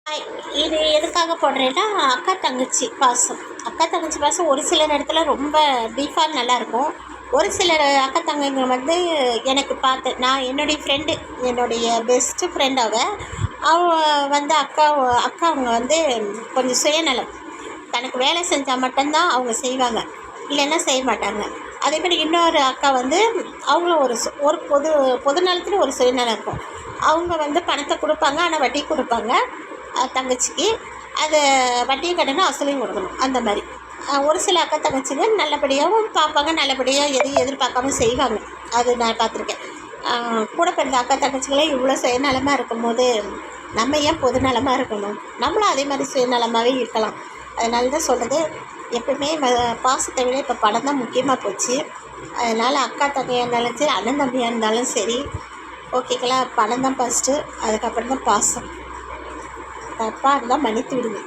Hi. இது எதுக்காக போடுறேன்னா, அக்கா தங்கச்சி பாசம். அக்கா தங்கச்சி பாசம் ஒரு சில இடத்துல ரொம்ப டீப்பாக நல்லாயிருக்கும். ஒரு சில அக்கா தங்கைங்க வந்து எனக்கு நான் என்னுடைய ஃப்ரெண்டு, என்னுடைய பெஸ்ட்டு ஃப்ரெண்ட் அவ வந்து அக்கா அவங்க வந்து கொஞ்சம் சுயநலம். தனக்கு வேலை செஞ்சால் மட்டும்தான் அவங்க செய்வாங்க, இல்லைன்னா செய்ய மாட்டாங்க. அதேமாதிரி இன்னொரு அக்கா வந்து அவங்களும் ஒரு பொது நலத்தில் ஒரு சுயநலம் இருக்கும். அவங்க வந்து பணத்தை கொடுப்பாங்க, ஆனால் வட்டி கொடுப்பாங்க தங்கச்சிக்கு. அதை வட்டியும் கட்டணும், அசலையும் கொடுக்கணும். அந்த மாதிரி ஒரு சில அக்கா தங்கச்சிங்க நல்லபடியாகவும் பார்ப்பாங்க, நல்லபடியாக எதையும் எதிர்பார்க்காம செய்வாங்க. அது நான் பார்த்துருக்கேன். கூட பிறந்த அக்கா தங்கச்சிகளே இவ்வளோ சுயநலமாக இருக்கும்போது நம்ம ஏன் பொது நலமாக இருக்கணும்? நம்மளும் அதே மாதிரி சுயநலமாகவே இருக்கலாம். அதனால தான் சொல்கிறது, எப்பவுமே பாசத்தை விட இப்போ பணம் தான் முக்கியமாக போச்சு. அதனால் அக்கா தங்கையாக இருந்தாலும் சரி, அண்ணன் தம்பியாக இருந்தாலும் சரி, ஓகேங்களா? பணம் தான் ஃபஸ்ட்டு, அதுக்கப்புறம் தான் பாசம். தப்பாக இருந்தால் மன்னித்து விடுங்க.